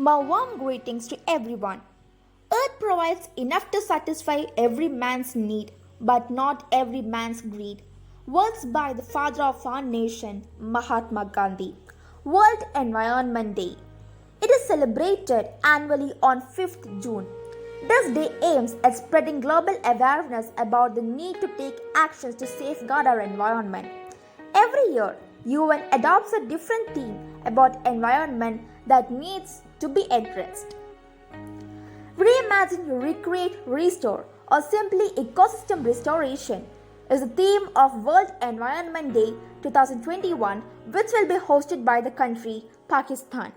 My warm greetings to everyone. Earth provides enough to satisfy every man's need, but not every man's greed. Words by the father of our nation, Mahatma Gandhi. World Environment Day. It is celebrated annually on 5th June. This day aims at spreading global awareness about the need to take actions to safeguard our environment. Every year, UN adopts a different theme about environment that needs to be addressed. Reimagine, recreate, restore, or simply ecosystem restoration is the theme of World Environment Day 2021, which will be hosted by the country Pakistan.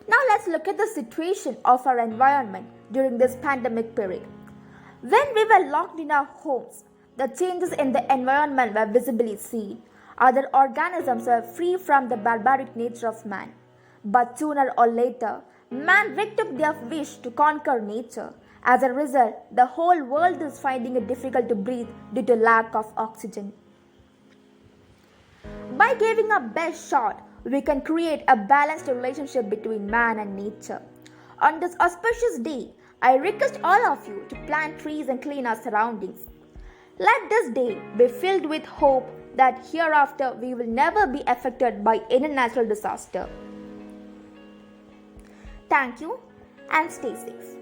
Now let's look at the situation of our environment during this pandemic period. When we were locked in our homes, the changes in the environment were visibly seen. Other organisms were free from the barbaric nature of man. But sooner or later, man retook their wish to conquer nature. As a result, the whole world is finding it difficult to breathe due to lack of oxygen. By giving our best shot, we can create a balanced relationship between man and nature. On this auspicious day, I request all of you to plant trees and clean our surroundings. Let this day be filled with hope that hereafter we will never be affected by any natural disaster. Thank you and stay safe.